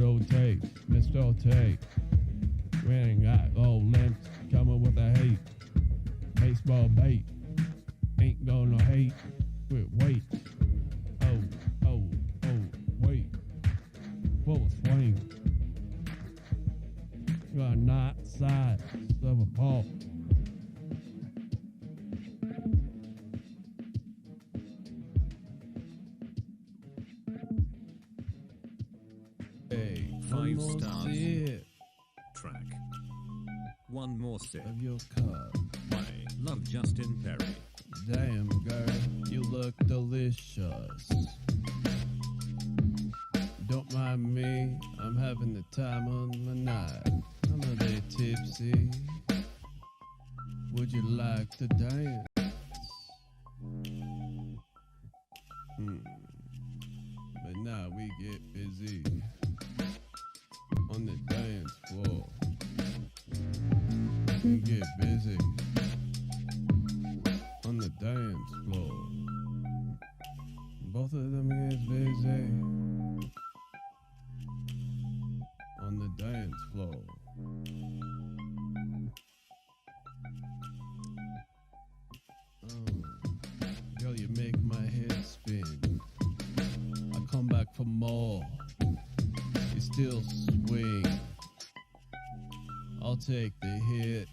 no tape, Mr. Tape. We ain't got old limps coming with a hate. Baseball bait. Ain't gonna hate. Wait. Oh, wait. Full swing. You are not size of a ball. Hey, 5 stars. Sip Track. One more sip. of your cup. I love Justin Perry. Damn, girl, you look delicious. Don't mind me, I'm having the time of my night. I'm a bit tipsy. Would you like to dance? But now we get busy on the dance floor. We get busy on the dance floor. Both of them get busy on the dance floor. Girl, you make my head spin. I come back for more. You still swing. I'll take the hits,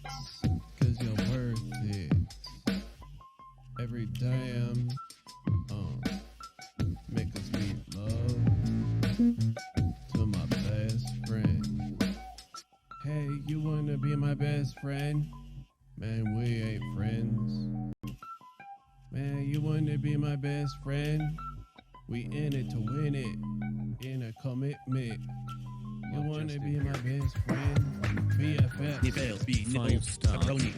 'cause you're worth it. Every damn, make a sweet love to my best friend. Hey, you wanna be my best friend? Man, we ain't friends. Man, you wanna be my best friend? We in it to win it, in a commitment. You wanna be my best friend? BFF. Nipples, be 5 nipples, stars. pepperoni.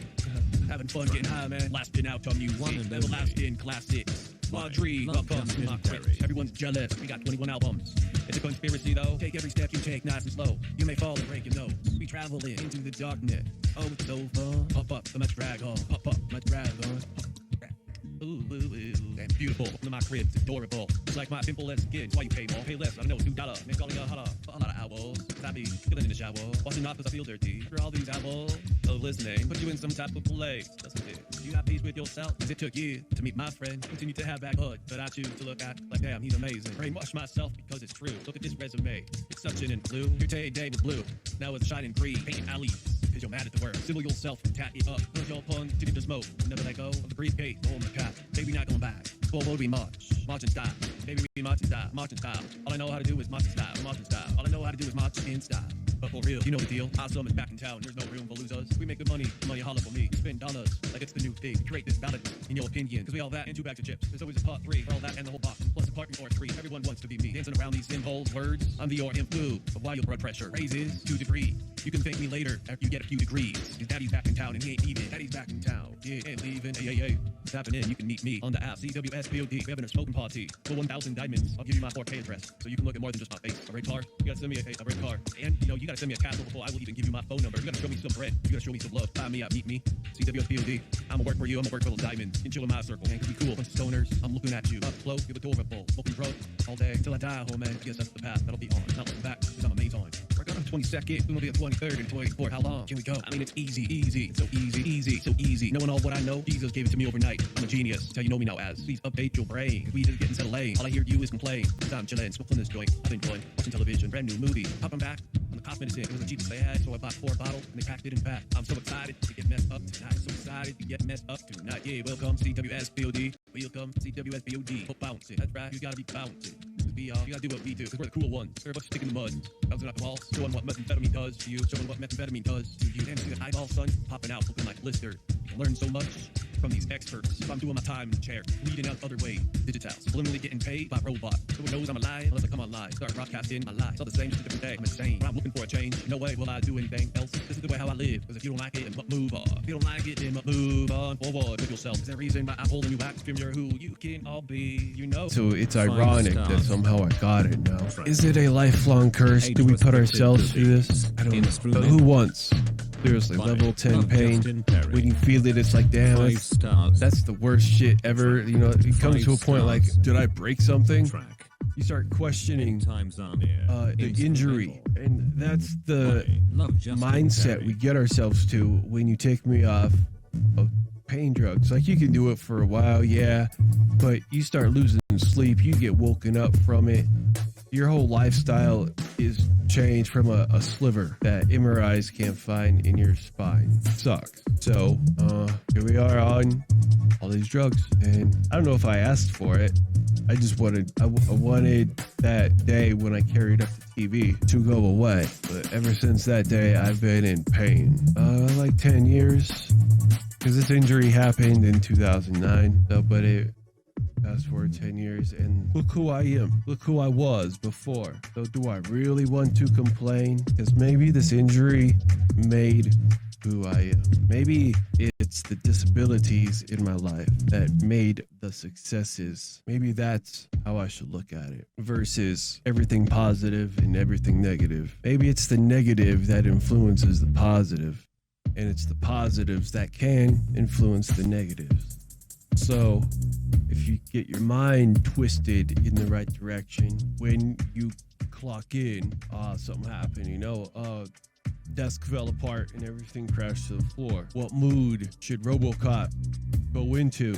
Having fun, getting high, man. Lasting out on music. One and Everlasting classics. Audrey, Love welcome to Justin my Perry. crypt. Everyone's jealous. We got 21 albums. It's a conspiracy, though. Take every step you take, nice and slow. You may fall and break your nose. We traveling into the darkness. Oh, it's so fun. Pop up, let's drag on. Pop up, let's drag on. Ooh, ooh, ooh. That's beautiful. One of my cribs, adorable. It's like my pimple and skin. Why you pay more? Pay less. I know $2. Make all your holla. A lot of owls. I be killing in the shower. Washing off 'cause I feel dirty. For all these owls. So listening. Put you in some type of place. Doesn't it? You have peace with yourself. 'Cause it took years to meet my friend. Continue to have back hood. But I choose to look at like, damn, he's amazing. Brainwash myself because it's true. Look at this resume. It's such an blue. Your day was blue. Now it's shining green. Painting alleys. 'Cause you're mad at the work. Symbol yourself and tat it up. Cause your pun continue to smoke. Never let go of the briefcase. On the cap. Baby not going back. Forward we march. March in style. Baby we march in style. March in style. All I know how to do is march in style. March in style. All I know how to do is march in style. But for real, you know the deal. Awesome is back in town. There's no room for losers. We make good money. Money holler for me. We spend dollars like it's the new thing. Create this balance in your opinion. Cause we all that and 2 bags of chips. There's always a part 3 for all that and the whole box. Plus a parking or 3. Everyone wants to be me. Dancing around these simple words. I'm the or influ of why your blood pressure raises 2 degrees. You can thank me later after you get a few degrees. Cause daddy's back in town and he ain't even. Daddy's back in town. Yeah, ain't leaving. Hey. What's happening? You can meet me on the app. CWSPOD. We're having a smoking party for 1,000 diamonds. I'll give you my 4K address so you can look at more than just my face. A red car. You gotta send me a red car. And you know, you gotta send me a castle before I will even give you my phone number. You gotta show me some bread. You gotta show me some love. Find me out, meet me. CWSPOD. I'ma work for you. I'ma work for those diamonds. You can chill in my circle, man. Cause we cool. Bunch of stoners. I'm looking at you. Up flow. You're adorable. Smoking drugs all day till I die, oh man. I guess that's the path that'll be on. Not looking back cause I'm amazing. We're going on 22nd. We're gonna be on 23rd and 24th. How long can we go? I mean, it's easy. It's so easy. Knowing all what I know, Jesus gave it to me overnight. I'm a genius. That's how you know me now as. Please update your brain. We just getting settled lane. All I hear you is complain. Cause I'm chilling, smoking this joint. I've been enjoying watching television, brand new movie. Popping back on the cost medicine. It was the cheapest they had, so I bought 4 bottles and they packed it in fat. I'm so excited to get messed up tonight. So excited to get messed up tonight. Yeah, welcome CWSPOD. Welcome CWSPOD. Oh, bouncing. That's right. You gotta be bouncing. You gotta do what we do, cause we're the cool ones. We're a bunch of stick in the mud, bouncing out the walls, showing what methamphetamine does to you, showing what methamphetamine does to you. And see the eyeball, son, popping out, looking like blister. You can learn so much from these experts. If I'm doing my time in the chair, leading out other way, digital, subliminally getting paid by robot. No one knows I'm alive unless I come online. Start broadcasting my life. It's all the same, just a different day. I'm insane. When I'm looking for a change, no way will I do anything else. This is the way how I live. Cause if you don't like it, then move on. If you don't like it, then move on forward with yourself. Is there a reason why I'm holding you back from your who you can all be, you know? So it's ironic that somehow I got it now. Is it a lifelong curse? Do we put ourselves through this? I don't know. But who wants? Seriously, level 10 pain. When you feel it, it's like, damn, that's the worst shit ever. You know, it comes to a point like, did I break something? you start questioning Times on air. the injury, and that's the Love Justin mindset Perry. we get ourselves to when you take me off of pain drugs. Like, you can do it for a while, yeah, but you start losing sleep, you get woken up from it, your whole lifestyle is changed from a sliver that MRIs can't find in your spine. Sucks. So here we are on all these drugs, and I don't know if I asked for it. I just wanted I wanted that day when I carried up the TV to go away. But ever since that day, I've been in pain. Like 10 years, because this injury happened in 2009. So, but it fast forward 10 years, and look who I am. Look who I was before. So do I really want to complain? Because maybe this injury made who I am. Maybe it's the disabilities in my life that made the successes. Maybe that's how I should look at it versus everything positive and everything negative. Maybe it's the negative that influences the positive, and it's the positives that can influence the negatives. So if you get your mind twisted in the right direction, when you clock in, something happened, desk fell apart and everything crashed to the floor. What mood should RoboCop go into?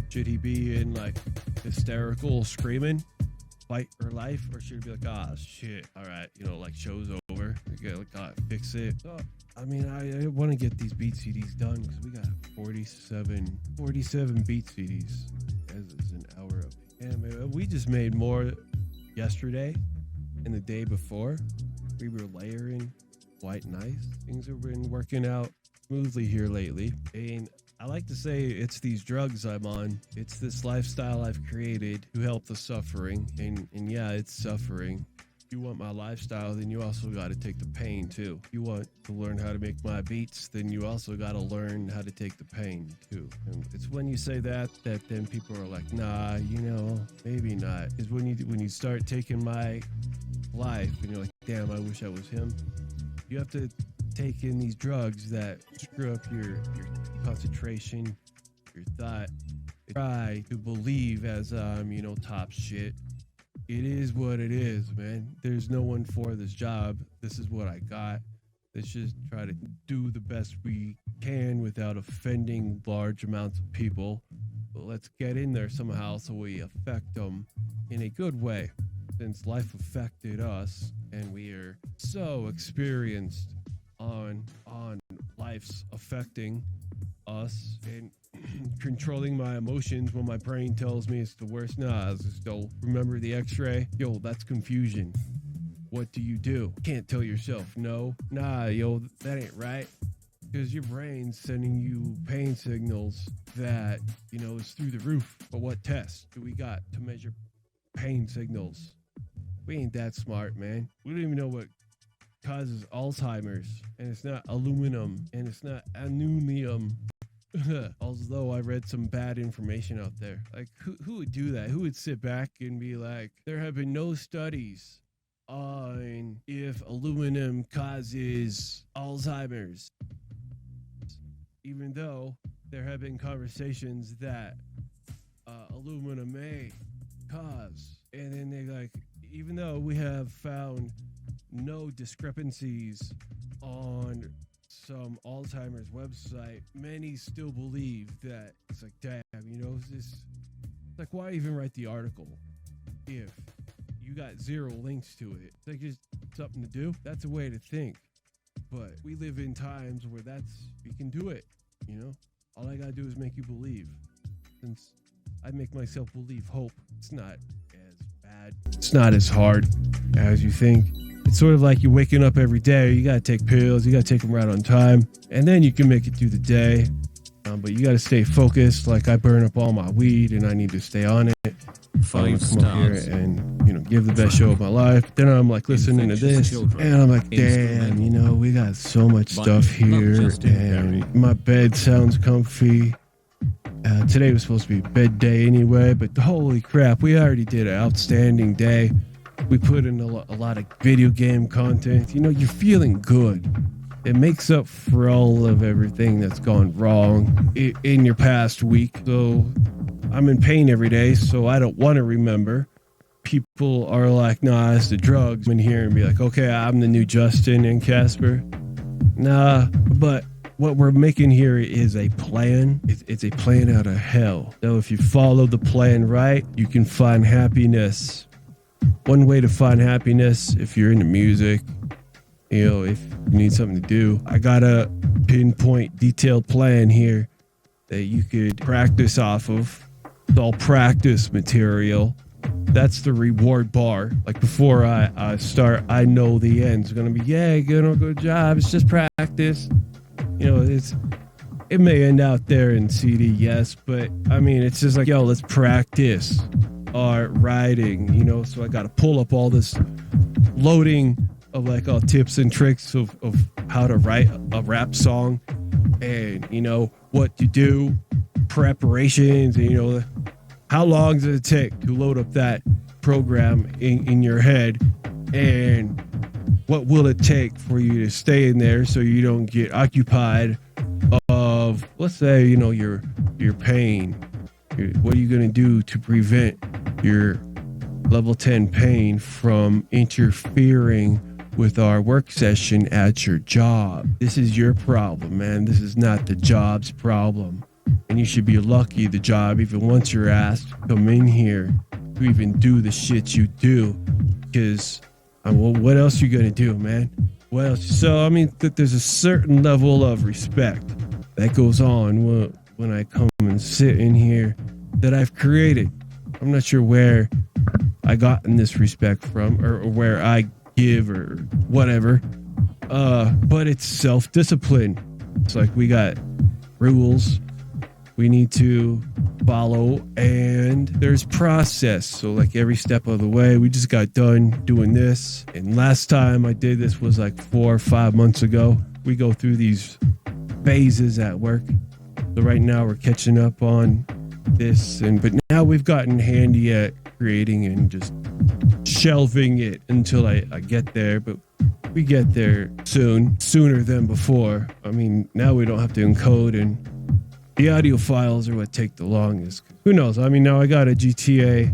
Should he be in like hysterical screaming, fight for life, or should he be like, shit, all right, like show's over, we gotta fix it? So, I mean, I want to get these beat CDs done because we got 47 beat CDs. As is an hour of it. And we just made more yesterday and the day before. We were layering quite nice. Things have been working out smoothly here lately. And I like to say it's these drugs I'm on. It's this lifestyle I've created to help the suffering. And yeah, it's suffering. If you want my lifestyle, then you also got to take the pain too. If you want to learn how to make my beats, then you also got to learn how to take the pain too. And it's when you say that then people are like, nah, maybe not. Is when you start taking my life and you're like, damn, I wish I was him. You have to take in these drugs that screw up your concentration, your thought. Try to believe as top shit. It is what it is, man. There's no one for this job. This is what I got. Let's just try to do the best we can without offending large amounts of people. But let's get in there somehow so we affect them in a good way. Since life affected us and we are so experienced on life's affecting us and controlling my emotions when my brain tells me it's the worst. Nah, just don't remember the x-ray. Yo, that's confusion. What do? Can't tell yourself no. Nah, yo, that ain't right. Because your brain's sending you pain signals that, is through the roof. But what test do we got to measure pain signals? We ain't that smart, man. We don't even know what causes Alzheimer's. And it's not aluminum. And it's not aluminum. Although I read some bad information out there. Like, who would do that? Who would sit back and be like, there have been no studies on if aluminum causes Alzheimer's, even though there have been conversations that aluminum may cause. And then they like, even though we have found no discrepancies on some Alzheimer's website, many still believe that it's like, damn, it's like, why even write the article if you got zero links to it? It's like just something to do. That's a way to think. But we live in times where you can do it, all I gotta do is make you believe. Since I make myself believe hope, it's not as bad. It's not as hard as you think. It's sort of like you're waking up every day. You got to take pills. You got to take them right on time. And then you can make it through the day. But you got to stay focused. Like, I burn up all my weed and I need to stay on it. Come up here and, give the best show of my life. Then I'm like listening to this. And I'm like, damn, we got so much stuff here. And my bed sounds comfy. Today was supposed to be bed day anyway. But holy crap, we already did an outstanding day. We put in a lot of video game content. You're feeling good. It makes up for all of everything that's gone wrong in your past week. So I'm in pain every day, so I don't want to remember. people are like, nah, it's the drugs. I'm in here and be like, okay, I'm the new Justin and Casper. Nah, but what we're making here is a plan. It's a plan out of hell. So if you follow the plan right, you can find happiness. One way to find happiness, if you're into music, you know, if you need something to do, I got a pinpoint detailed plan here that you could practice off of. It's all practice material. That's the reward bar. Like before I start, I know the end's going to be, yeah, good job. It's just practice. You know, it may end out there in CD, yes, but I mean, it's just like, yo, let's practice our writing, you know. So I got to pull up all this loading of like all tips and tricks of how to write a rap song and, you know, what to do, preparations, and, you know, how long does it take to load up that program in your head, and what will it take for you to stay in there so you don't get occupied of, let's say, you know, your pain. What are you going to do to prevent your level 10 pain from interfering with our work session at your job? This is your problem, man. This is not the job's problem. And you should be lucky the job even wants your ass to come in here to even do the shit you do. Because, well, what else you going to do, man? What else? So, I mean, there's a certain level of respect that goes on when I come and sit in here that I've created. I'm not sure where I gotten this respect from or where I give or whatever. But it's self-discipline. It's like we got rules we need to follow, and there's process. So like every step of the way, we just got done doing this. And last time I did this was like 4 or 5 months ago. We go through these phases at work. So right now we're catching up on this, but now we've gotten handy at creating and just shelving it until I get there. But we get there sooner than before. I mean, now we don't have to encode, and the audio files are what take the longest. Who knows? I mean, now I got a a Asus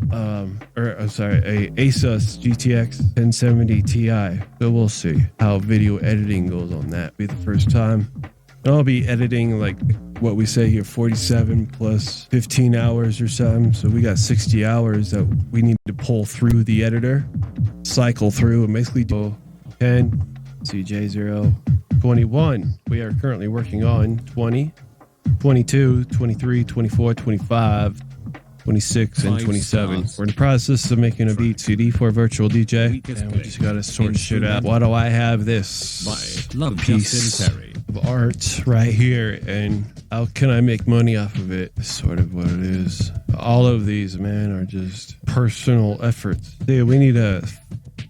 GTX 1070 Ti. So we'll see how video editing goes on that. Be the first time. I'll be editing like what we say here, 47 plus 15 hours or something. So we got 60 hours that we need to pull through the editor, cycle through, and basically do 10, CJ0, 21. We are currently working on 20, 22, 23, 24, 25, 26, and 27. We're in the process of making a beat CD for a virtual DJ, and we just gotta sort shit out. Why do I have this piece of art right here, and how can I make money off of it? Is sort of what it is. All of these, man, are just personal efforts. Dude, we need to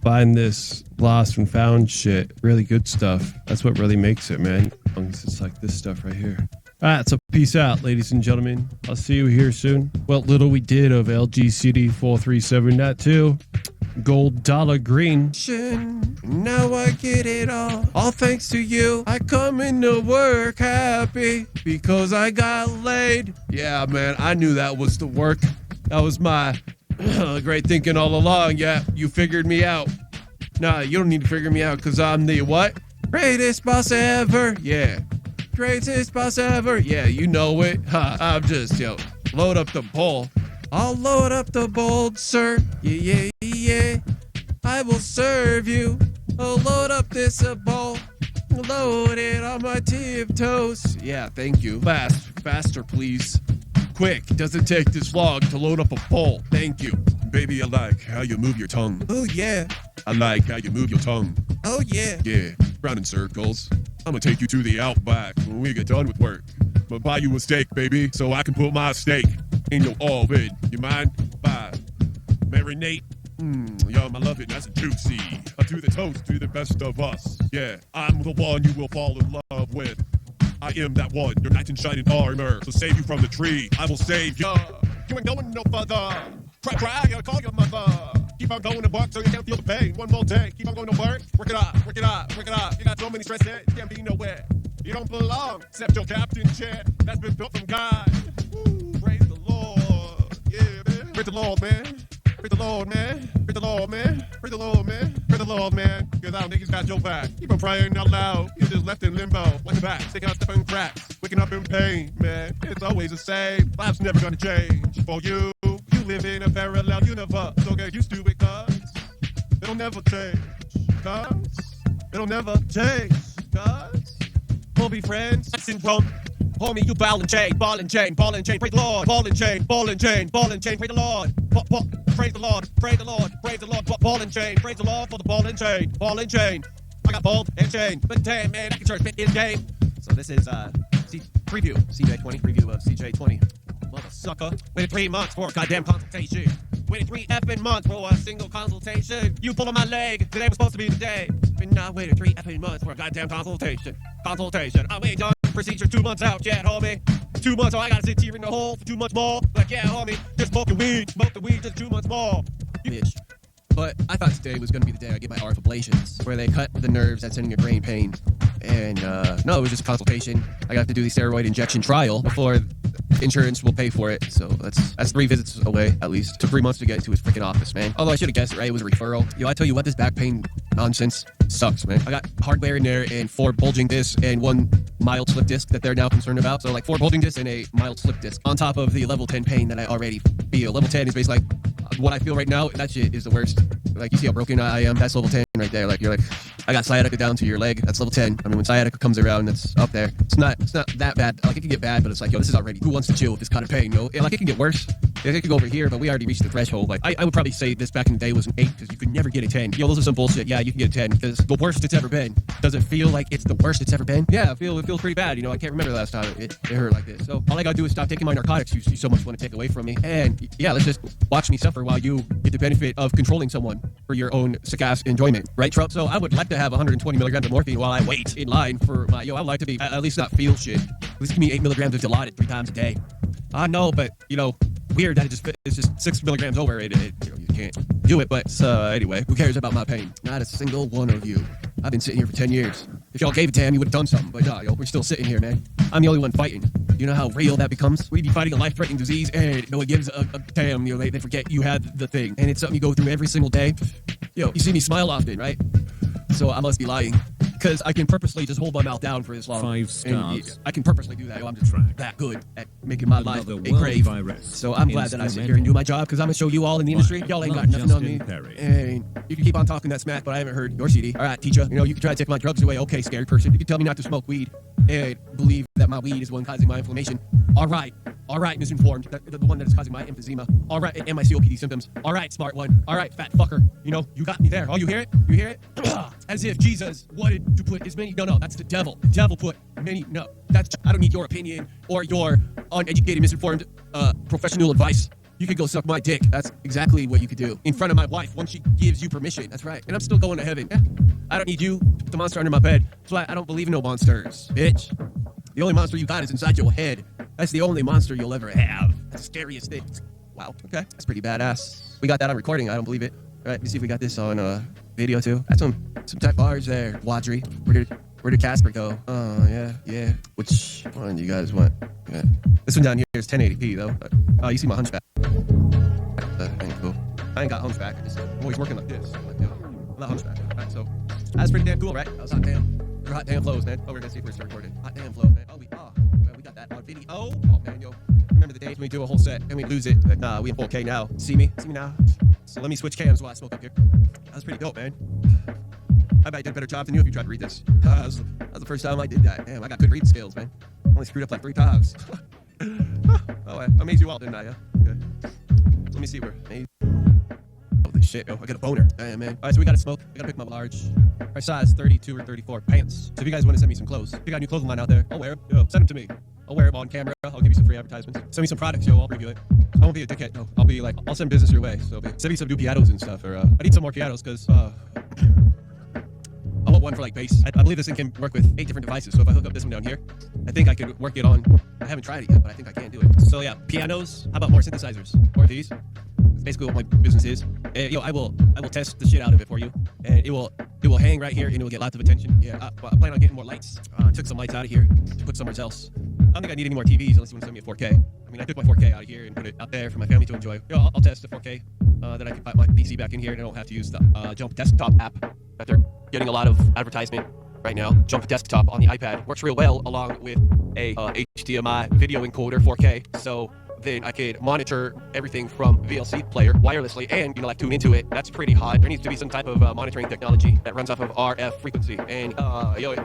find this lost and found shit. Really good stuff. That's what really makes it, man. It's like this stuff right here. All right, so peace out, ladies and gentlemen. I'll see you here soon. Well, little we did of LGCD 437.2. Gold dollar green. Now I get it all thanks to you. I come into work happy because I got laid. Yeah, man, I knew that was the work. That was my great thinking all along. Yeah, you figured me out. Nah, you don't need to figure me out because I'm the what? Greatest boss ever. Yeah. Greatest boss ever. Yeah, you know it. I'm just, load up the bowl. I'll load up the bowl, sir. Yeah. I will serve you. I'll load up this bowl. Load it on my tiptoes. Yeah, thank you. Faster, please. Quick, doesn't take this long to load up a bowl. Thank you. Baby, I like how you move your tongue. Oh, yeah. I like how you move your tongue. Oh, yeah. Yeah, round in circles. I'm gonna take you to the Outback when we get done with work. I'm gonna buy you a steak, baby, so I can put my steak in your oven. You mind? Bye. Marinate. Yum, I love it, nice and juicy. To the toast, to the best of us. Yeah, I'm the one you will fall in love with. I am that one, your knight in shining armor. So save you from the tree, I will save you. You ain't going no further. Cry, I'll call your mother. Keep on going to work so you can't feel the pain. One more day, keep on going to work. Work it up. You got so many stresses, you can't be nowhere. You don't belong, except your captain chair. That's been built from God. Woo, praise the Lord. Yeah, man. Praise the Lord, man. Praise the Lord, man. Praise the Lord, man. Praise the Lord, man. Praise the Lord, man. Cause I don't think he's got your back. Keep on praying out loud. You're just left in limbo. Like a back, sticking out stepping cracks. Waking up in pain, man. It's always the same. Life's never gonna change. For you, you live in a parallel universe. So get used to it, cuz it'll never change. Cuz it'll never change. Cuz we'll be friends. Syndrome. Homie, you ball and chain, ball and chain, ball and chain, praise the Lord, ball and chain, ball and chain, ball and chain, praise the Lord, praise the Lord, praise the Lord, praise the Lord, ball and chain, praise the Lord for the ball and chain, ball and chain. I got ball and chain, but damn man, I can church fit in game. So this is preview, CJ20, preview of CJ20. Mother sucker, waited 3 months for a goddamn consultation. Waited 3 effing months for a single consultation. You pulling my leg, today was supposed to be the day. But now I waited 3 effing months for a goddamn consultation. I ain't done procedure 2 months out yet, homie. 2 months, so I gotta sit here in the hole for 2 months more. Like, yeah, homie, just smoke the weed, just 2 months more. You bitch. But I thought today was gonna be the day I get my RF ablations, where they cut the nerves that's sending your brain pain. And no, it was just a consultation. I got to do the steroid injection trial before insurance will pay for it. So that's 3 visits away, at least. Took 3 months to get to his freaking office, man. Although I should have guessed it, right? It was a referral. Yo, I tell you what, this back pain nonsense sucks, man. I got hardware in there and 4 bulging discs and 1 mild slip disc that they're now concerned about. So like 4 bulging discs and a mild slip disc on top of the level 10 pain that I already feel. Level 10 is basically like what I feel right now. That shit is the worst. Like, you see how broken I am? That's level 10 right there. Like, you're like, I got sciatica down to your leg. That's level 10. I mean, when sciatica comes around, that's up there. It's not that bad. Like, it can get bad, but it's like, yo, this is already, who wants to chill with this kind of pain, yo? Like, it can get worse. It could go over here, but we already reached the threshold. Like, I would probably say this back in the day was an 8, because you could never get a 10. Yo, those are some bullshit. Yeah, you can get a 10, because the worst it's ever been. Does it feel like it's the worst it's ever been? Yeah, it feels pretty bad. You know, I can't remember the last time it hurt like this. So all I gotta do is stop taking my narcotics you so much want to take away from me. And yeah, let's just watch me suffer while you get the benefit of controlling someone for your own sick-ass enjoyment. Right, Trump? So I would like to have 120 milligrams of morphine while I wait in line for my, I would like to be, at least not feel shit. At least give me 8 milligrams of Dilaudid 3 times a day. I know, but, weird that it's just 6 milligrams over it. You can't do it, but anyway, who cares about my pain? Not a single one of you. I've been sitting here for 10 years. If y'all gave a damn, you would have done something, but nah, we're still sitting here, man. I'm the only one fighting. You know how real that becomes? We'd be fighting a life-threatening disease, and no one gives a damn, they forget you had the thing. And it's something you go through every single day. You see me smile often, right? So I must be lying. Because I can purposely just hold my mouth down for this long. 5 stars. And I can purposely do that. I'm just that good at making my life a crave. Virus. So I'm glad that I sit here and do my job, because I'm going to show you all in the industry. Y'all ain't got nothing on me. And you can keep on talking that smack, but I haven't heard your CD. All right, teacher. You can try to take my drugs away. Okay, scared person. You can tell me not to smoke weed and believe that my weed is the one causing my inflammation. All right, misinformed. The one that is causing my emphysema. All right, and my COPD symptoms. All right, smart one. All right, fat fucker. You got me there. Oh, you hear it? You hear it? As if Jesus wanted to put as many. No, that's the devil. The devil put many. No, I don't need your opinion or your uneducated, misinformed, professional advice. You could go suck my dick. That's exactly what you could do in front of my wife when she gives you permission. That's right. And I'm still going to heaven. Yeah. I don't need you to put the monster under my bed. That's why I don't believe in no monsters, bitch. The only monster you got is inside your head. That's the only monster you'll ever have. That's the scariest thing. Wow. Okay. That's pretty badass. We got that on recording. I don't believe it. All right. Let me see if we got this on video too. That's some type bars there. Wadri. Where did Casper go? Oh, yeah. Which one do you guys want? Yeah. This one down here is 1080p though. Oh, you see my hunchback. Ain't cool. I ain't got hunchback. I'm always working like this. I'm not hunchback. All right, so that's pretty damn cool, right? That was hot damn flows, man. Oh, we're gonna see if we're still recording. Hot damn flows, man. We got that on video. Oh man, remember the days when we do a whole set and we lose it? But nah, we in 4K now. See me now. So let me switch cams while I smoke up here. That was pretty dope, man. I bet I did a better job than you if you tried to read this. That was the first time I did that. Damn, I got good reading skills, man. Only screwed up like 3 times. Oh, I amazed you all, didn't I? Yeah. Okay. So let me see where. Holy shit, I got a boner. Damn, man. All right, so we gotta smoke. We gotta pick my large. Our size 32 or 34 pants. So if you guys want to send me some clothes, if you got a new clothing line out there, I'll wear them. Yo, send them to me. I'll wear them on camera. I'll give you some free advertisements. Send me some products, yo. I'll review it. I won't be a dickhead. No, I'll be like, I'll send business your way. So send me some new pianos and stuff. Or I need some more pianos because I want one for like bass. I believe this thing can work with 8 different devices. So if I hook up this one down here, I think I could work it on. I haven't tried it yet, but I think I can do it. So yeah, pianos. How about more synthesizers? Or these? That's basically what my business is. I will test the shit out of it for you, and it will hang right here, and it will get lots of attention. Yeah, I plan on getting more lights. Took some lights out of here to put somewhere else. I don't think I need any more TVs unless you want to send me a 4K. I mean, I took my 4K out of here and put it out there for my family to enjoy. I'll test the 4K that I can put my PC back in here and I don't have to use the Jump Desktop app that they're getting a lot of advertisement right now. Jump Desktop on the iPad works real well along with a HDMI video encoder 4K. So then I could monitor everything from VLC player wirelessly and, like tune into it. That's pretty hot. There needs to be some type of monitoring technology that runs off of RF frequency. And,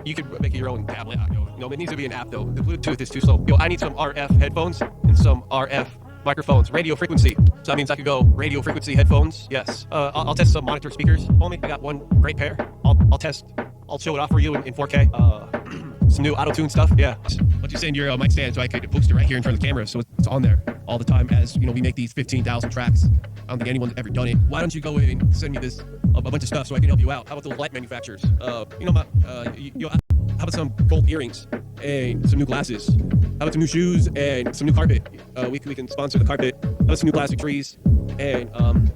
you could make it your own tablet. It needs to be an app though. The Bluetooth is too slow. I need some RF headphones and some RF microphones, radio frequency. So that means I could go radio frequency headphones. Yes. I'll test some monitor speakers. Only I got one great pair. I'll show it off for you in 4K. Some new auto-tune stuff. Yeah. But you send your mic stand so I could boost it right here in front of the camera so it's on there all the time as, we make these 15,000 tracks. I don't think anyone's ever done it. Why don't you go in and send me this, a bunch of stuff so I can help you out? How about those light manufacturers? How about some gold earrings and some new glasses? How about some new shoes and some new carpet? We can sponsor the carpet. How about some new plastic trees and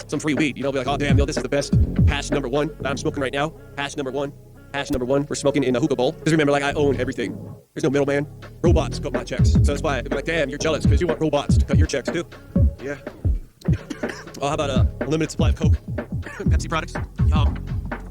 some free weed? Be like, oh damn, this is the best hash number one that I'm smoking right now. Hash number one, we're smoking in a hookah bowl. Because remember, I own everything. There's no middleman. Robots cut my checks. So that's why I'd be like, damn, you're jealous because you want robots to cut your checks too. Yeah. Oh, how about a limited supply of Coke, Pepsi products,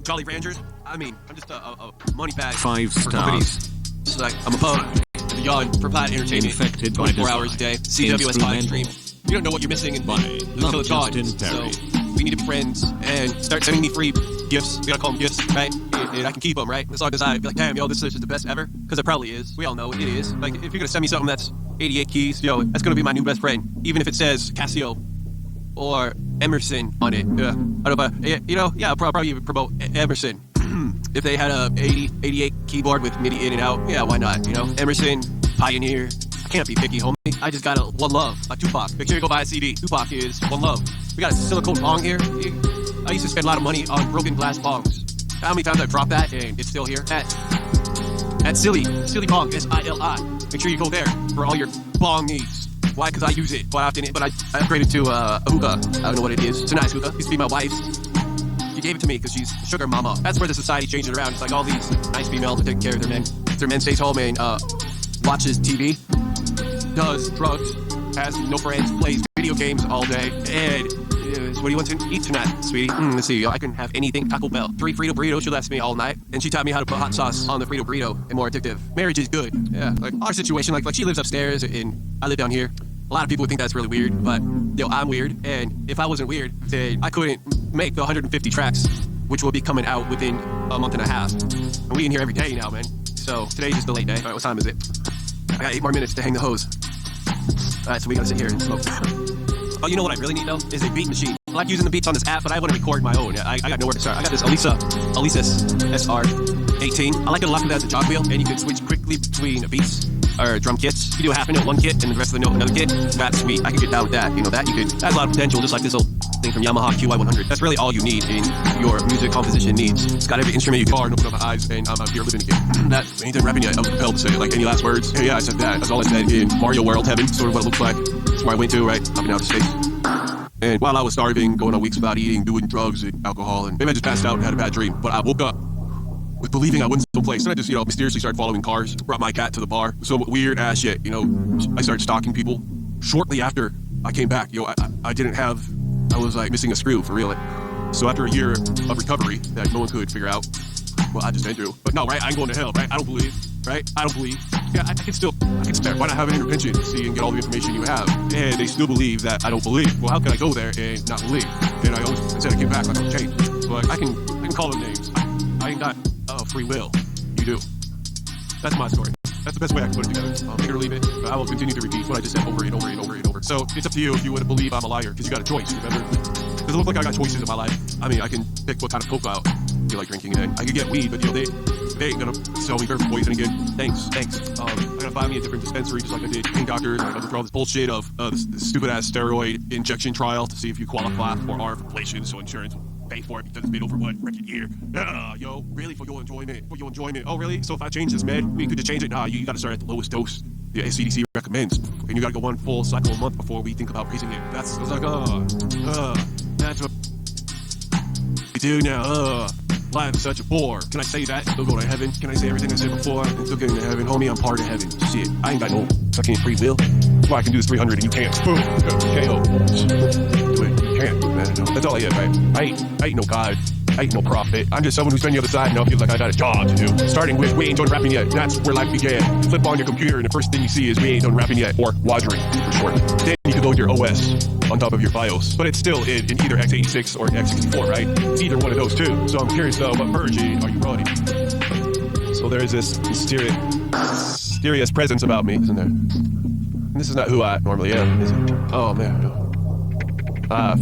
Jolly Ranchers? I'm just a money bag. 5 for companies. stars. It's like, I'm a pub, beyond for Plaid Entertainment. Infected by 24 hours a day. CWS 5 stream. You don't know what you're missing until it's gone. So we need to be friends and start sending me free gifts. We gotta call them gifts, right? And I can keep them, right? As long as I be like, damn, this is the best ever. Because it probably is. We all know it is. Like, if you're gonna send me something that's 88 keys, that's gonna be my new best friend. Even if it says Casio or Emerson on it. I don't know if I'll probably promote Emerson. If they had a 88 keyboard with MIDI in and out, yeah, why not? Emerson, Pioneer. I can't be picky, homie. I just got a One Love, like Tupac. Make sure you go buy a CD. Tupac is One Love. We got a silicone bong here. I used to spend a lot of money on broken glass bongs. How many times I've dropped that and it's still here? At Silly Bong, SILI. Make sure you go there for all your bong needs. Why? Because I use it quite often, but I upgraded to a hookah. I don't know what it is. It's a nice hookah. It used to be my wife's. She gave it to me because she's a sugar mama. That's where the society changes around. It's like all these nice females that take care of their men. Their men stays home and watches TV, does drugs, has no friends, plays video games all day, and what do you want to eat tonight, sweetie? Let's see, I can have anything. Taco Bell. 3 Frito burritos, she lets me all night, and she taught me how to put hot sauce on the Frito burrito and more addictive. Marriage is good. Yeah, like our situation, like she lives upstairs and I live down here. A lot of people would think that's really weird, but I'm weird, and if I wasn't weird, then I couldn't make the 150 tracks, which will be coming out within a month and a half. And we in here every day now, man. So today's just a late day. All right, what time is it? I got 8 more minutes to hang the hose. All right, so we gotta sit here and smoke. Oh, you know what I really need though? Is a beat machine. I like using the beats on this app, but I want to record my own. I got nowhere to start. I got this Alesis SR18. I like it a lot because it has a jog wheel, and you can switch quickly between beats or drum kits. You do a half a note one kit, and the rest of the note another kit. That's sweet. I can get down with that. That's a lot of potential, just like this old thing from Yamaha QI100. That's really all you need in your music composition needs. It's got every instrument you can bar and open up my eyes, and I'm out here living again. That anytime rapping yet, I'm compelled to say like any last words. Hey, yeah, I said that. That's all I said in Mario World Heaven. Sort of what it looks like. That's where I went to, right? Up in outer space. And while I was starving, going on weeks without eating, doing drugs and alcohol, and maybe I just passed out and had a bad dream. But I woke up with believing I went someplace, and I just, mysteriously started following cars, brought my cat to the bar. Some weird ass shit, I started stalking people. Shortly after I came back, I was like missing a screw for real. So after a year of recovery that no one could figure out, well, I just been through. But no, right? I ain't going to hell, right? I don't believe, right? I don't believe. Yeah, I can spare. Why not have an intervention to see and get all the information you have? And they still believe that I don't believe. Well, how can I go there and not believe? And I always, instead I came back, like, I'm changed. So I can call them names. I ain't got free will. You do. That's my story. That's the best way I can put it together. Take it or leave it. But I will continue to repeat what I just said over and over and over and over. So it's up to you if you would believe I'm a liar, because you got a choice, remember? Does it look like I got choices in my life? I mean, I can pick what kind of coke I feel like drinking, and I could get weed, but they ain't gonna sell me for poison again. Thanks. I'm gonna find me a different dispensary, just like I did King Doctor. I went through all this bullshit of this stupid ass steroid injection trial to see if you qualify for RF inflation, so insurance will pay for it because it's been over what record year. Really for your enjoyment? Oh, really? So if I change this med, we could just change it. Nah, you gotta start at the lowest dose the CDC recommends, and you gotta go 1 full cycle a month before we think about raising it. I was like, that's what we do now. Life is such a bore. Can I say that? Still go to heaven? Can I say everything I said before and still get into heaven? Homie, I'm part of heaven. Shit, I ain't got no fucking free will. That's why I can do this 300 and you can't. Boom. KO. Do it. can't, man. That's all I is, right? I ain't no god. I ain't no prophet. I'm just someone who's on the other side and I feels like I got a job to do. Starting with, we ain't done rapping yet. That's where life began. Flip on your computer and the first thing you see is we ain't done rapping yet, or Wadri for short. Then you can load your OS on top of your BIOS. But it's still in either x86 or x64, right? It's either one of those two. So I'm curious though, what version are you running? So there is this mysterious presence about me, isn't there? And this is not who I normally am, is it? Oh man.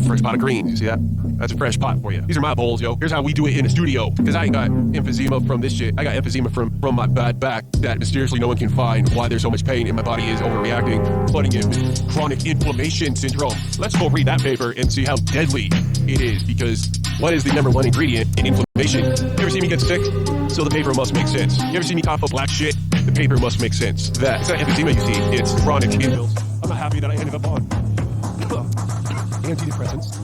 Fresh pot of green, you see that? That's a fresh pot for you. These are my bowls, yo. Here's how we do it in the studio. Because I ain't got emphysema from this shit. I got emphysema from my bad back that mysteriously no one can find why there's so much pain and my body is overreacting, flooding it with chronic inflammation syndrome. Let's go read that paper and see how deadly it is, because what is the number one ingredient in inflammation? You ever see me get sick? So the paper must make sense. You ever see me cough up black shit? The paper must make sense. It's not emphysema you see, it's chronic ills. I'm not happy that I ended up on antidepressants.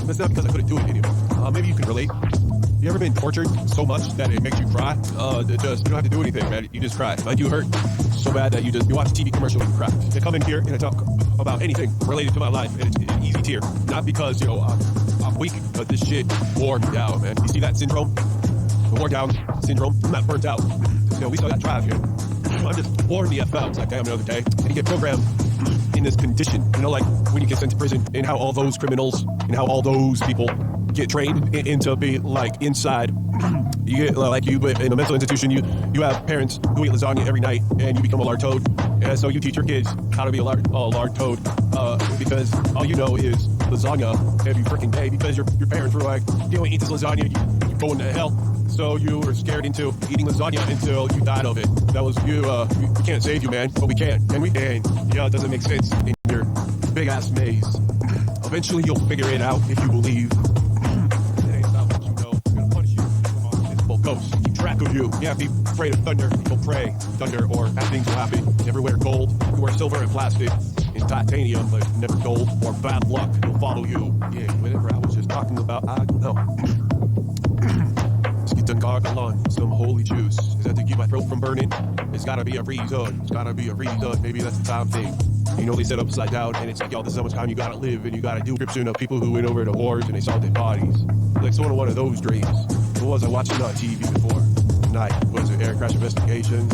That's not because I couldn't do it anymore. Maybe you can relate. You ever been tortured so much that it makes you cry? You don't have to do anything, man. You just cry. Like you hurt so bad that you watch a TV commercial and you cry. I come in here and I talk about anything related to my life, and it's an easy tear. Not because, I'm weak, but this shit wore me down, man. You see that syndrome? The wore down syndrome? I'm not burnt out. We still got drive here. I'm just worn the F out. It's like, damn, another day. And you get programmed in this condition, like when you get sent to prison, and how all those criminals and how all those people get trained into being like inside. You get like you in a mental institution, you have parents who eat lasagna every night, and you become a lard toad, and so you teach your kids how to be a lard toad, because all you know is lasagna every freaking day, because your parents were like, you don't eat this lasagna, you go into hell. So you were scared into eating lasagna until you died of it. That was you. We can't save you, man, but we can. And we can. Yeah, it doesn't make sense in your big ass maze. Eventually, you'll figure it out if you believe. It ain't about what you know. It's gonna punish you. Come on, invisible ghosts keep track of you. You have to be afraid of thunder. People pray thunder, or bad things will happen. Never wear gold. You wear silver and plastic and titanium, but never gold, or bad luck will follow you. Yeah, whatever I was just talking about. I know. On some holy juice. Is that to keep my throat from burning? It's gotta be a reason. It's gotta be a reason. Maybe that's the time thing. They set upside down, and it's like, yo, this is how much time you gotta live, and you gotta do description of people who went over to wars and they saw dead bodies. Like sort of one of those dreams. What was I watching on TV before? Night. Was it air crash investigations?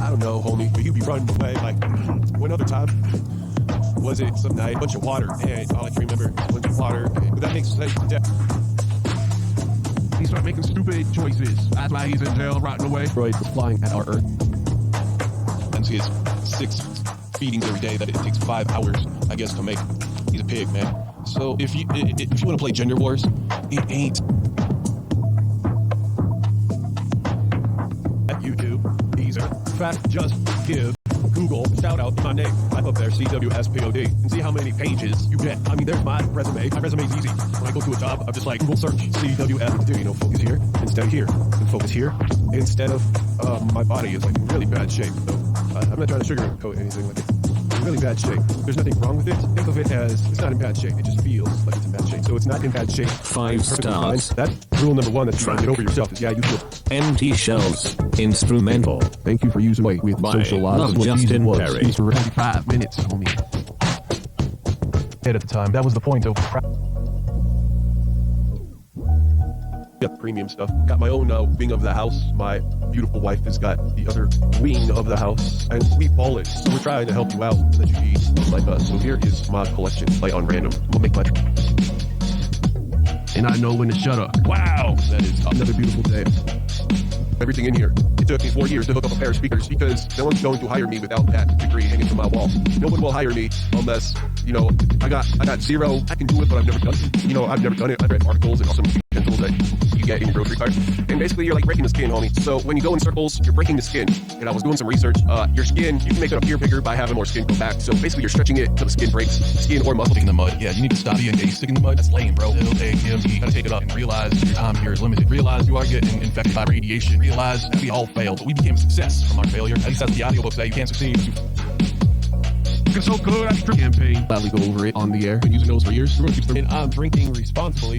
I don't know, homie. But you be running away like one other time. Was it some night? A bunch of water. And all I can remember is a bunch of water. But that makes sense. He started making stupid choices. That's why he's in jail, rotting away. Freud was flying at our Earth. And he has 6 feedings every day that it takes 5 hours, I guess, to make. He's a pig, man. So if you want to play gender wars, it ain't. At YouTube, these are fact. Just give Google shout out my name. Type up there CWSPOD and see how many pages you get. I mean, there's my resume. My resume is easy. When I go to a job, I'm just like Google search CWS. Focus here instead of here, and focus here instead of my body is like in really bad shape. So I'm not trying to sugarcoat anything. Like it's in really bad shape. There's nothing wrong with it. Think of it as it's not in bad shape. It just feels like it's in bad shape. So it's not in bad shape. 5 stars. That's rule number 1 that you trying to get over yourself is, yeah, you feel. Empty shells. Instrumental. Thank you for using weight with By social lives. Love Justin Perry. These were 5 minutes, homie. At the time, that was the point of. Got premium stuff. Got my own wing of the house. My beautiful wife has got the other wing of the house, and we ball it. So we're trying to help you out so that you be like us. So here is my collection. Play on random. We'll make my. And I know when to shut up. Wow, that is another beautiful day. Everything in here. It took me 4 years to hook up a pair of speakers because no one's going to hire me without that degree hanging from my wall. No one will hire me unless, I got 0. I can do it, but I've never done it. I've never done it. I've read articles and awesome utensils that you get in your grocery cart. And basically, you're like breaking the skin, homie. So when you go in circles, you're breaking the skin. And I was doing some research. Your skin, you can make it appear bigger by having more skin go back. So basically, you're stretching it till the skin breaks. Skin or muscle. Stick in the mud. Yeah, you need to stop being a stick in the mud. That's lame, bro. It'll take him. You gotta take it up and realize your time here is limited. Realize you are getting infected by radiation. Realize that we all failed, but we became a success from our failure. At least that's the audiobook say. You can't succeed. It's so good. I drink campaign. Gladly go over it on the air. Been using those for years. And I'm drinking responsibly.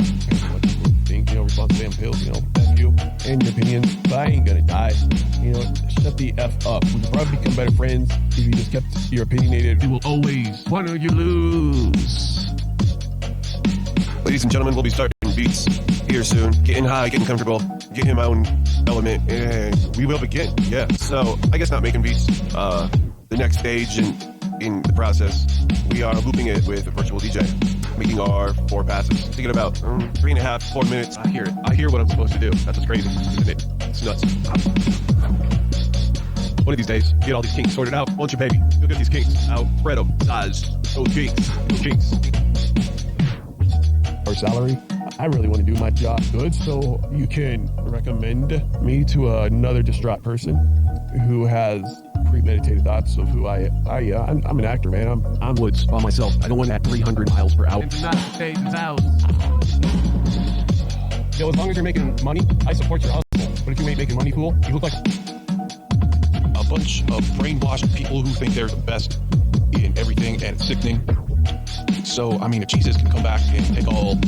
Think, responsibly on pills, F you and your opinions. But I ain't gonna die. Shut the F up. We could probably become better friends if you just kept your opinionated. You will always. Why don't you lose? Ladies and gentlemen, we'll be starting beats here soon. Getting high, getting comfortable, getting in my own element, and we will begin. Yeah. So I guess not making beats. The next stage in the process, we are looping it with a virtual DJ, making our 4 passes. Thinking about 3.5, 4 minutes. I hear it. I hear what I'm supposed to do. That's what's crazy, isn't it? It's nuts. One of these days, get all these kinks sorted out. Won't you, baby? You'll get these kinks out. Spread them. Size. Those kinks. Those kinks. Or salary. I really want to do my job good, so you can recommend me to another distraught person who has premeditated thoughts of who I'm an actor, man. I'm Woods by myself. I don't want that 300 miles per hour. Yo, as long as you're making money, I support your hustle. But if you ain't making money, fool, you look like A bunch of brainwashed people who think they're the best in everything, and it's sickening. So, I mean, if Jesus can come back and take them all.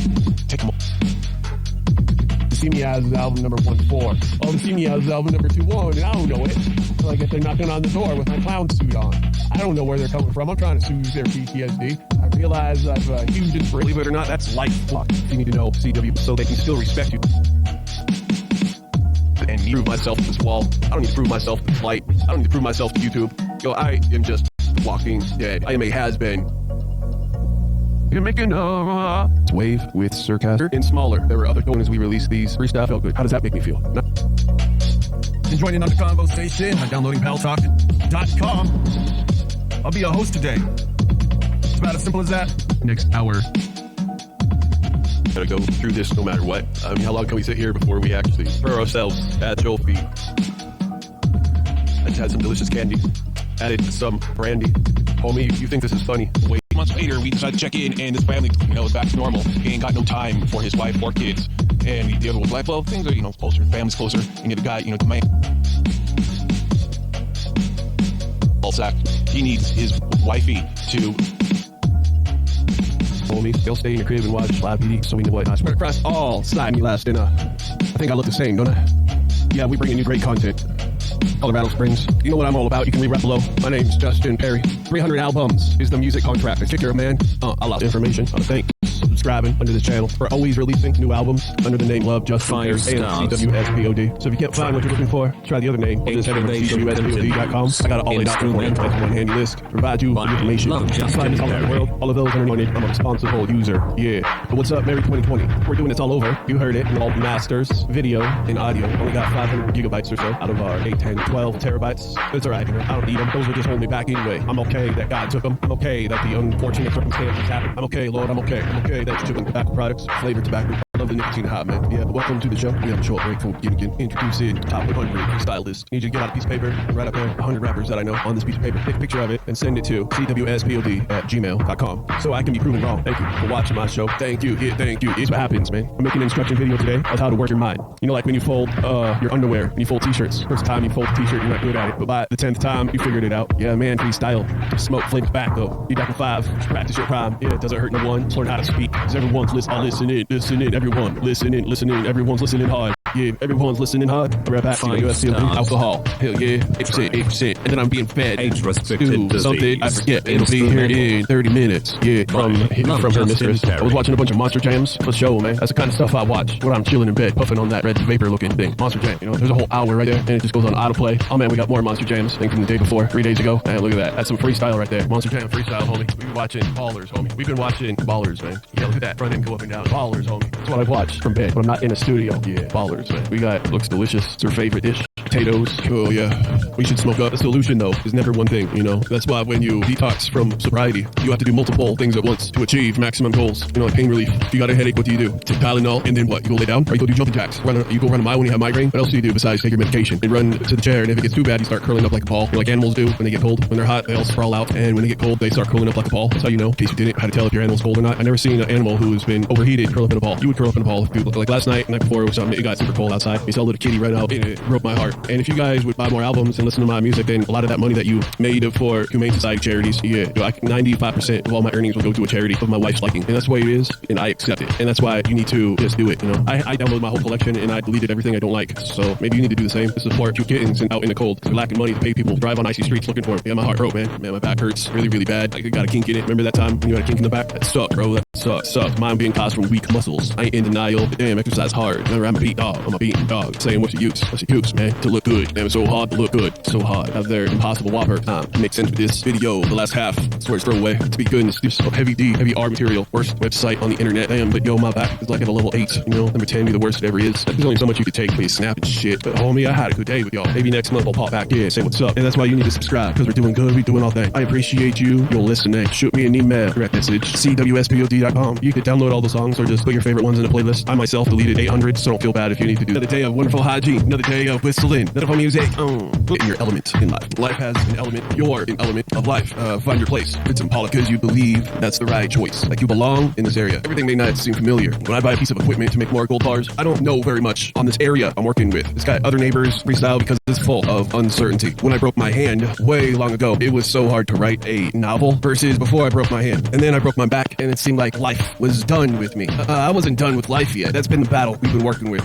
See Me As is album number 1-4. Oh, the See Me As is album number 2-1, and I don't know it. So I guess they're knocking on the door with my clown suit on. I don't know where they're coming from. I'm trying to soothe their PTSD. I realize I've huge inspiration. Believe it or not, that's life. Fuck. You need to know CW so they can still respect you. And prove myself to this wall. I don't need to prove myself to this light. I don't need to prove myself to YouTube. Yo, I am just walking dead. I am a has-been. You're making a wave with sarcasm and smaller. There were other tones we released these. Freestyle felt good. How does that make me feel? And joining on the conversation by downloading paltalk.com. I'll be your host today. It's about as simple as that. Next hour. Gotta go through this no matter what. I mean, how long can we sit here before we actually throw ourselves at your feet? I just had some delicious candy. Added some brandy. Homie, you think this is funny? Wait. Months later, we decided to check in, and this family, is back to normal. He ain't got no time for his wife or kids. And the other was like, well, things are, closer. Family's closer. And the guy, the man. Ball sack. He needs his wifey to. Homie, they'll stay in your crib and watch live PD, so we know what. I swear across all slide me last, and I think I look the same, don't I? Yeah, we bringing you great content. Colorado Springs. You know what I'm all about. You can read right below. My name's Justin Perry. 300 albums is the music contract. I kick your man. I lost information. Thanks for subscribing under this channel. We're always releasing new albums under the name Love Justin Perry and CWSPOD. So if you can't find what you're looking for, try the other name. Just head over to CWSPOD.com. I got it all laid out for you. That's one handy list. Provide you with information. You can find this all over the world. All of those are anointed. I'm a responsible user. Yeah. But what's up, Merry 2020? We're doing this all over. You heard it. All masters, video, and audio. Only got 500 gigabytes or so out of our 8, 10, 12 terabytes. It's alright. I don't need them. Those will just hold me back anyway. I'm okay that God took them. I'm okay that the unfortunate circumstances happened. I'm okay, Lord. I'm okay. I'm okay that you're doing tobacco products, flavored tobacco. I love the nicotine hot, man. Yeah, but welcome to the show. We have a short break for beginning. Introducing top 100 freestyle list. Need you to get out a piece of paper and write up there 100 rappers that I know on this piece of paper. Take a picture of it and send it to cwspod@gmail.com so I can be proven wrong. Thank you for watching my show. Thank you. Yeah, thank you. It's what happens, man. I'm making an instruction video today on how to work your mind. Like when you fold your underwear, when you fold t-shirts. First time you fold a t-shirt, you're not good at it. But by the 10th time, you figured it out. Yeah, man, freestyle. Smoke flame tobacco. Be back in 5. Practice your prime. Yeah, it doesn't hurt no one. Just learn how to speak. Cause everyone's listening. Everyone listening. Everyone's listening hard. Yeah, everyone's listening hard. Right back to USC alcohol. Hell yeah, 8%. And then I'm being fed. Age restricted to something I forget. It'll be here in 30 minutes. Yeah, from her mistress. I was watching a bunch of Monster Jams for show, man. That's the kind of stuff I watch when I'm chilling in bed, puffing on that red vapor looking thing. Monster Jam. There's a whole hour right there, and it just goes on autoplay. Oh man, we got more Monster Jams. I think from the day before, 3 days ago. Man, look at that. That's some freestyle right there. Monster Jam freestyle, homie. We've been watching Ballers, homie. We've been watching Ballers, man. Yeah, look at that. Front end go up and down. Ballers, homie. That's what I watch from bed, but I'm not in a studio. Yeah, Ballers, man. We got, looks delicious. It's her favorite dish. Potatoes. Oh yeah. We should smoke up. The solution though is never one thing, That's why when you detox from sobriety, you have to do multiple things at once to achieve maximum goals. Like pain relief. If you got a headache, what do? Take Tylenol and then what? You go lay down or you go do jumping jacks. You go run a mile when you have migraine. What else do you do besides take your medication and run to the chair? And if it gets too bad, you start curling up like a ball. Like animals do when they get cold. When they're hot, they all sprawl out. And when they get cold, they start curling up like a ball. That's how you know. In case you didn't, how to tell if your animal's cold or not. I've never seen an animal who's been overheated curl up in a ball. You would curl up in a ball if you, like last night, the night before, it was something. It got super cold outside. You saw a little kitty right out and it broke my heart. And if you guys would buy more albums and listen to my music, then a lot of that money that you made for Humane Society charities, 95% of all my earnings will go to a charity of my wife's liking. And that's the way it is, and I accept it. And that's why you need to just do it, I downloaded my whole collection, and I deleted everything I don't like. So maybe you need to do the same to support cute kittens and out in the cold. They're lacking money to pay people to drive on icy streets looking for them. Yeah, my heart broke, man. Man, my back hurts really, really bad. I got a kink in it. Remember that time when you had a kink in the back? That sucked, bro. That sucked. Mine being caused from weak muscles. I ain't in denial. But damn, exercise hard. Remember, I'm a beat dog. I'm a beating dog. Saying what's the use? What's the use, man? To look good. Damn, it's so hard to look good. So hard. Have their impossible whopper. Make sense with this video. The last half. Swear it's throw away. To be good in this heavy D, heavy R material. Worst website on the internet. Damn, but yo, my back is like at a level 8. Number 10 be the worst it ever is. There's only so much you could take. Please snap and shit. But homie, I had a good day with y'all. Maybe next month I'll pop back in, say what's up. And that's why you need to subscribe, because we're doing good. We're doing all that. I appreciate you. You'll listen. Shoot me an email. Direct message. cwspod.com. You can download all the songs or just put your favorite ones in a playlist. I myself deleted 800, so don't feel bad if you need to do that. Another day of wonderful hygiene. Another day of whistling. Wonderful music. Get in your element in life. Life has an element. You're an element of life. Find your place. It's in Pollock because you believe that's the right choice. Like you belong in this area. Everything may not seem familiar. When I buy a piece of equipment to make more gold bars, I don't know very much on this area I'm working with. It's got other neighbors freestyle because it's full of uncertainty. When I broke my hand way long ago, it was so hard to write a novel versus before I broke my hand. And then I broke my back and it seemed like life was done with me. I wasn't done with life yet. That's been the battle we've been working with.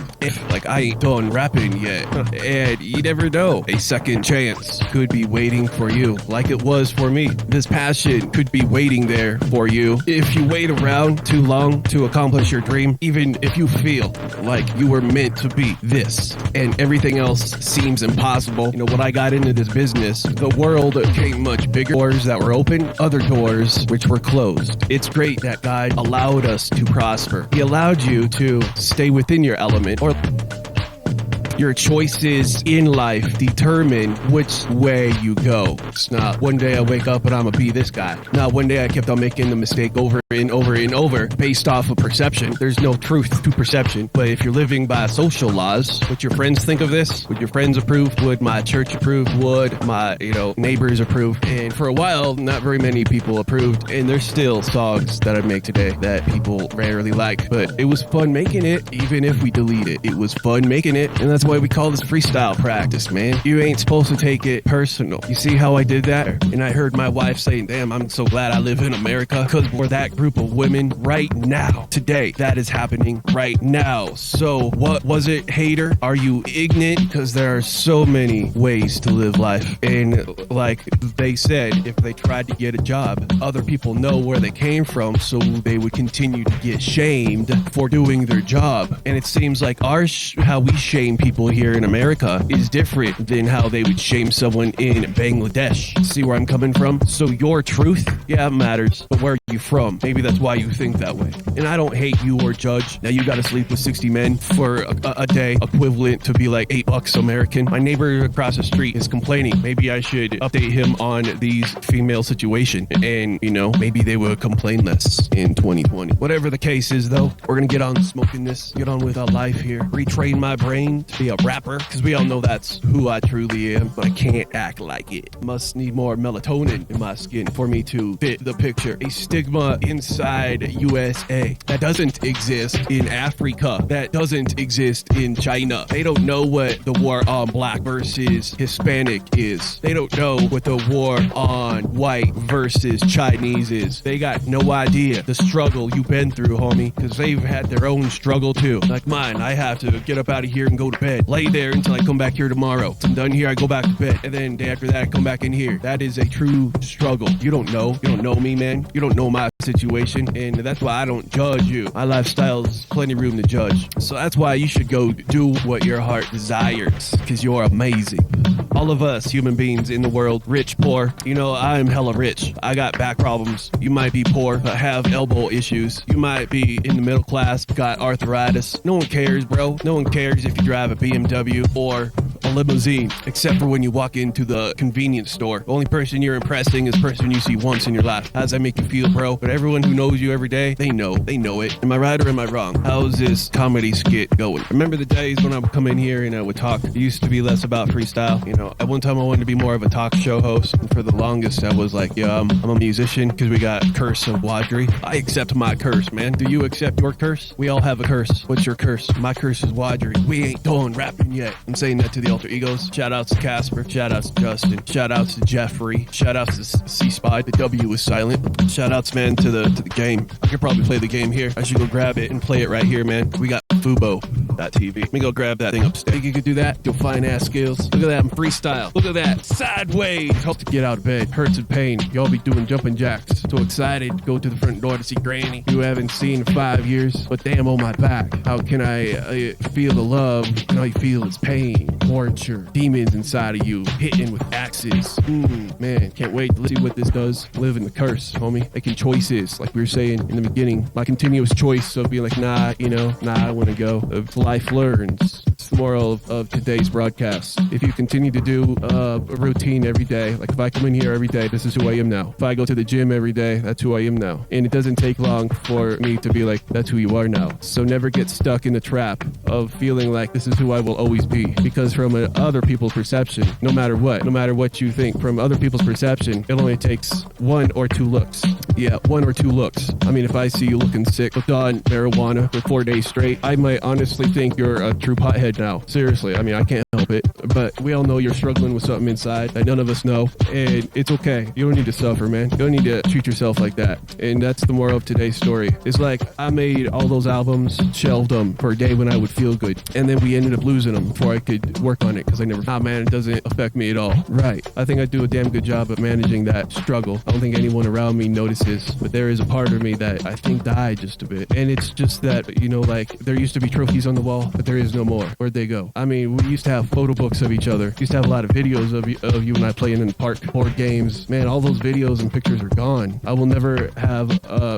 I ain't done rapping yet. And you never know. A second chance could be waiting for you like it was for me. This passion could be waiting there for you. If you wait around too long to accomplish your dream, even if you feel like you were meant to be this and everything else seems impossible. When I got into this business, the world became much bigger. Doors that were open, other doors which were closed. It's great that God allowed us to prosper. He allowed you to stay within your element, or your choices in life determine which way you go. It's not one day I wake up and I'm gonna be this guy. Not one day I kept on making the mistake over and over and over based off of perception. There's no truth to perception. But if you're living by social laws, would your friends think of this? Would your friends approve? Would my church approve? Would my, neighbors approve? And for a while, not very many people approved. And there's still songs that I make today that people rarely like. But it was fun making it, even if we delete it. It was fun making it. And that's why we call this freestyle practice, man. You ain't supposed to take it personal. You see how I did that? And I heard my wife saying, damn, I'm so glad I live in America, because we're that group of women right now. Today, that is happening right now. So what was it, hater? Are you ignorant? Because there are so many ways to live life. And like they said, if they tried to get a job, other people know where they came from, so they would continue to get shamed for doing their job. And it seems like how we shame people here in America is different than how they would shame someone in Bangladesh. See where I'm coming from? So your truth, yeah, it matters, but where are you from? Maybe that's why you think that way. And I don't hate you or judge. Now you gotta sleep with 60 men for a day, equivalent to be like $8 American. My neighbor across the street is complaining. Maybe I should update him on these female situation, and maybe they would complain less in 2020. Whatever the case is though, we're gonna get on smoking this, get on with our life here, retrain my brain to be a rapper, because we all know that's who I truly am, but I can't act like it. Must need more melatonin in my skin for me to fit the picture. A stigma inside USA that doesn't exist in Africa, that doesn't exist in China. They don't know what the war on black versus Hispanic is. They don't know what the war on white versus Chinese is. They got no idea the struggle you've been through, homie, because they've had their own struggle too. Like mine, I have to get up out of here and go to bed. Lay there until I come back here tomorrow. Once I'm done here, I go back to bed. And then day after that, I come back in here. That is a true struggle. You don't know. You don't know me, man. You don't know my situation. And that's why I don't judge you. My lifestyle's plenty room to judge. So that's why you should go do what your heart desires, because you're amazing. All of us human beings in the world, rich, poor, I'm hella rich. I got back problems. You might be poor, but have elbow issues. You might be in the middle class, got arthritis. No one cares, bro. No one cares if you drive a BMW or a limousine, except for when you walk into the convenience store. The only person you're impressing is the person you see once in your life. How does that make you feel, bro? But everyone who knows you every day, they know it. Am I right or am I wrong? How's this comedy skit going? Remember the days when I would come in here and I would talk? It used to be less about freestyle. At one time I wanted to be more of a talk show host, and for the longest I was like, yeah, I'm a musician, because we got curse of Wadri. I accept my curse, man. Do you accept your curse? We all have a curse. What's your curse? My curse is Wadri. We ain't done rapping yet. I'm saying that to the ultra alter egos. Shout outs to Casper. Shout outs to Justin. Shout outs to Jeffrey. Shout outs to C-Spy. The W was silent. Shout outs, man, to the game. I could probably play the game here. I should go grab it and play it right here, man. We got Fubo.tv. Let me go grab that thing upstairs. Think you could do that? Your fine ass skills. Look at that, I'm freestyle. Look at that, sideways. Help to get out of bed. Hurts and pain. Y'all be doing jumping jacks. So excited to go to the front door to see Granny, who I haven't seen in 5 years. But damn, on my back. How can I feel the love? And all you feel is pain, torture, demons inside of you, hitting with axes. Man, can't wait to see what this does. Live in the curse, homie. Making choices, like we were saying in the beginning. My continuous choice of being like, nah, I want to go. Life learns. It's the moral of today's broadcast. If you continue to do a routine every day, like if I come in here every day, this is who I am now. If I go to the gym every day, that's who I am now. And it doesn't take long for me to be like, that's who you are now. So never get stuck in the trap of feeling like this is who I will always be. Because from other people's perception, no matter what you think, from other people's perception, it only takes 1 or 2 looks. Yeah, 1 or 2 looks. I mean, if I see you looking sick, hooked on marijuana for 4 days straight, I might honestly think you're a true pothead now. Seriously, I mean, I can't help it. But we all know you're struggling with something inside that none of us know. And it's okay. You don't need to suffer, man. You don't need to treat yourself like that. And that's the moral of today's story. It's like I made all those albums, shelved them for a day when I would feel good. And then we ended up losing them before I could work on it because I never, man, it doesn't affect me at all. Right. I think I do a damn good job at managing that struggle. I don't think anyone around me notices, but there is a part of me that I think died just a bit. And it's just that, like there used to be trophies on the wall, but there is no more. Where'd they go? I mean, we used to have photo books of each other. We used to have a lot of videos of you and I playing in the park, board games. Man, all those videos and pictures are gone. I will never have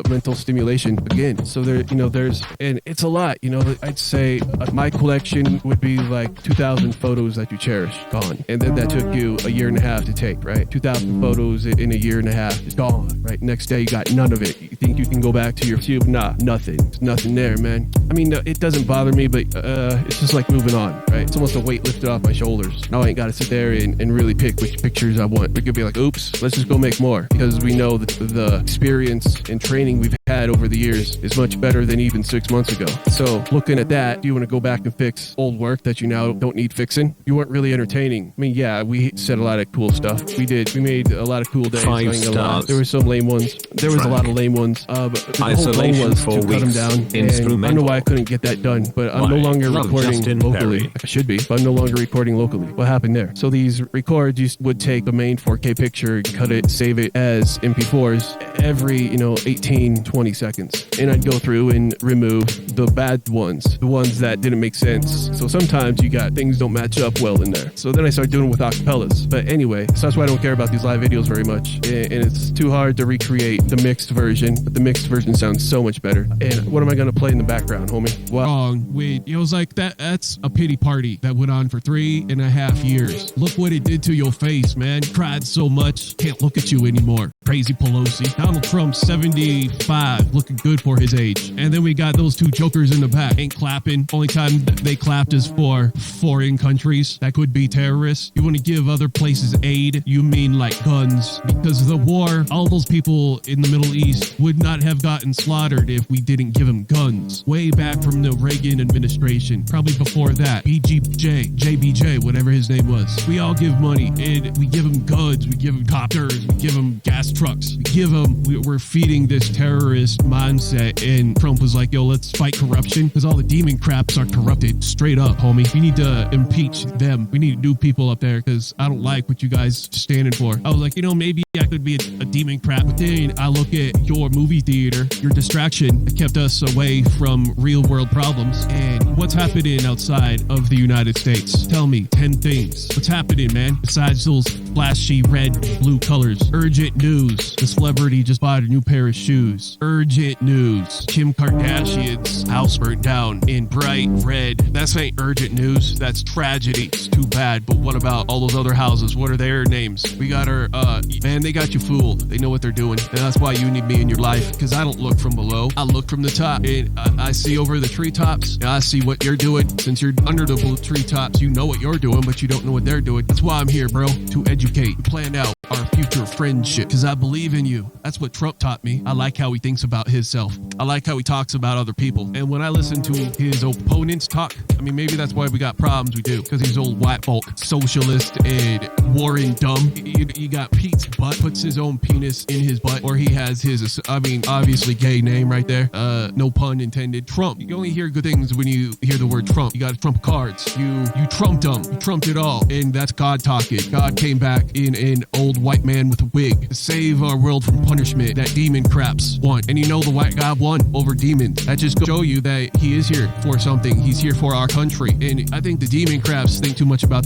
mental stimulation again. So there's, and it's a lot, I'd say my collection would be like 2,000 photos that you cherish, gone. And then that took you a year and a half to take, right? 2,000 photos in a year and a half is gone, right? Next day you got none of it. You think you can go back to your tube? Nah, nothing. There's nothing there, man. I mean, it doesn't bother me, but it's just like moving on, right? It's almost a weight lifted off my shoulders. Now I ain't got to sit there and really pick which pictures I want. We could be like, oops, let's just go make more, because we know that the experience and training we've had over the years is much better than even 6 months ago. So looking at that, do you want to go back and fix old work that you now don't need fixing? You weren't really entertaining. I mean, yeah, we said a lot of cool stuff. We made a lot of cool days. 5 stars. There were some lame ones. There was a lot of lame ones. But the whole goal was to cut them down. And I don't know why I couldn't get that done, but I'm no longer recording locally. I should be, but I'm no longer recording locally. What happened there? So these records, you would take the main 4K picture, cut it, save it as MP4s every, 18, 20 seconds. And I'd go through and remove the bad ones, the ones that didn't make sense. So sometimes you got things don't match up well in there. So then I started doing it with acapellas. But anyway, so that's why I don't care about these live videos very much. And it's too hard to recreate the mixed version, but the mixed version sounds so much better. And what am I going to play in the background, homie? What? Wrong. Wait, it was like that's a pity party that went on for 3.5 years. Look what it did to your face, man. Cried so much, can't look at you anymore. Crazy Pelosi. Donald Trump, 75, looking good for his age. And then we got those 2 jokers in the back, ain't clapping. Only time they clapped is for foreign countries that could be terrorists. You want to give other places aid? You mean like guns? Because the war, all those people in the Middle East would not have gotten slaughtered if we didn't give them guns. Way back from the Reagan administration, probably before that, JBJ, whatever his name was. We all give money and we give them guns, we give them copters, we give them gas trucks. We're feeding this terrorist mindset, and Trump was like, yo, let's fight corruption because all the demon craps are corrupted. Straight up, homie. We need to impeach them. We need new people up there because I don't like what you guys standing for. I was like, maybe I could be a demon crap, but then I look at your movie theater, your distraction that kept us away from real world problems, and what's happening outside of the United States. Tell me 10 things. What's happening, man? Besides those flashy red, blue colors. Urgent news. The celebrity just bought a new pair of shoes. Urgent news. Kim Kardashian's house burnt down in bright red. That's ain't urgent news. That's tragedy. It's too bad. But what about all those other houses? What are their names? We got our, man, they got you fooled. They know what they're doing. And that's why you need me in your life. Because I don't look from below. I look from the top. And I see over the treetops. And I see what you're doing. Since you're under the blue treetops, you know what you're doing, but you don't know what they're doing. That's why I'm here, bro. To educate. Plan out. our future friendship because I believe in you. That's what Trump taught me. I like how he thinks about himself. I like how he talks about other people. And when I listen to his opponents talk, I mean, maybe that's why we got problems we do, because he's old white folk, socialist, and warring dumb. You got Pete's butt, puts his own penis in his butt, or he has his, I mean, obviously gay name right there. No pun intended. Trump. You only hear good things when you hear the word Trump. You got to trump cards. You trumped them. You trumped it all. And that's God talking. God came back in an old white man with a wig to save our world from punishment that demon craps want. And you know the white guy won over demons. That just goes to show you that he is here for something. He's here for our country. And I think the demon craps think too much about